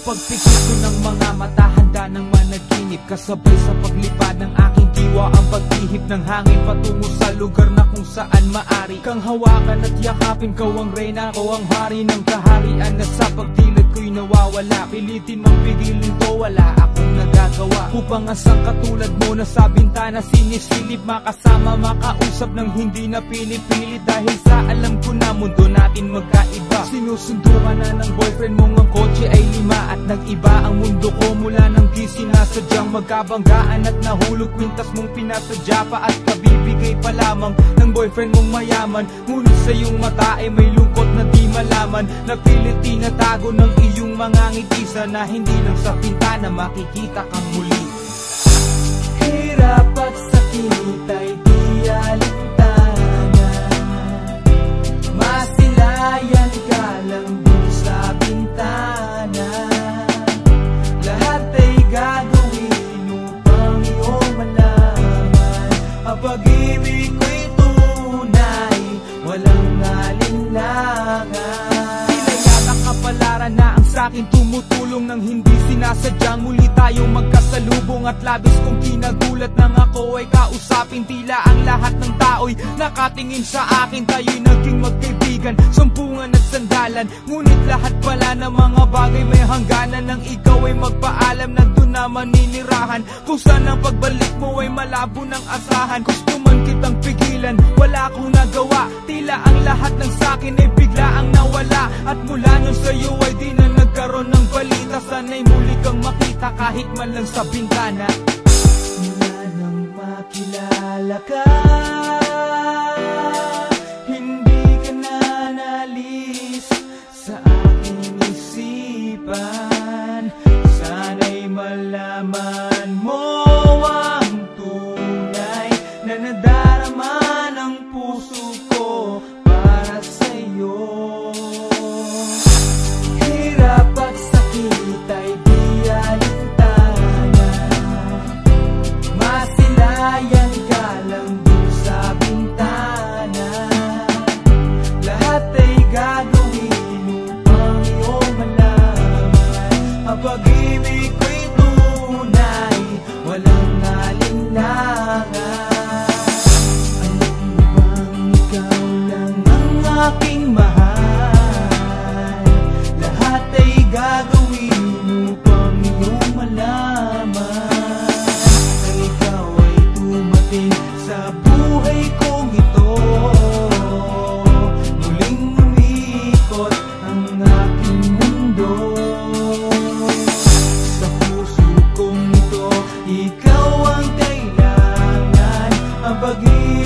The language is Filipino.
pagpikit ko ng mga mata, handa ng managinip. Kasabay sa paglipad ng aking diwa ang pag-ihip ng hangin patungo sa lugar na kung saan maari kang hawakan at yakapin. Kau ang reyna, ko ang hari ng kaharian na sa pagdilid ko'y nawawala. Pilitin mang pigilin to, wala akong nagagawa upang asang katulad mo na sa bintana sinisilip. Makasama, makausap ng hindi na pinipilit dahil sa alam ko na mundo natin magkaiba. Sinusundo ka na ng boyfriend mong ang kotse ay 5 at nag-iba ang mundo ko mula nang di sinasadyang magkabanggaan at nahulog kwintas mong pinasadya pa at kabibigay pa lamang ng boyfriend mong mayaman. Ngunit sa iyong mata ay may lungkot na di malaman, napilit tinatago ng iyong mga ngiti na hindi lang sa pintana makikita kang muli. Hirap at sakit ay di alintana, masilayan ka lang dun sa bintana. Lahat ay gagawin upang iyong malaman ang pag-ibig ko'y tunay, walang alinlangan. Kapalaran na ang sa'kin tumutulong nang hindi sinasadyang muli tayong magkasalubong. At labis kong kinagulat nang ako ay kausapin. Tila ang lahat ng tao'y nakatingin sa akin. Tayo'y naging magkaibigan, sumpungan at sandalan. Ngunit lahat pala ng mga bagay may hangganan. Nang ikaw ay magpaalam na doon na maninirahan, kung saan ang pagbalik mo ay malabo ng asahan. Gusto man kitang pigilan, wala akong nagawa. Tila ang lahat ng sa'kin ay bigla ang nawala. At mula nun sa'yo ay di na nagkaroon ng balita. Sana'y muli kang makita kahit man lang sa bintana. Mula nang makilala ka, hindi ka na nalis sa aking isipan. Sana'y malaman mo ang tunay na nadarama ng puso ko para sa'yo. Hirap at sakit ay di alintana, masilayan ka lang dun sa bintana. Lahat ay gagawin upang iyong malaman ang pag-ibig ko'y tunay, walang alinlangan. Alam mo bang ikaw lang ang aking mahal? Lahat ay gagawin upang iyong malaman na ikaw ay dumating sa buhay kong ito. Muling umikot ang aking mundo. Sa puso kong ito, ikaw ang kailangan, ang pag-ibig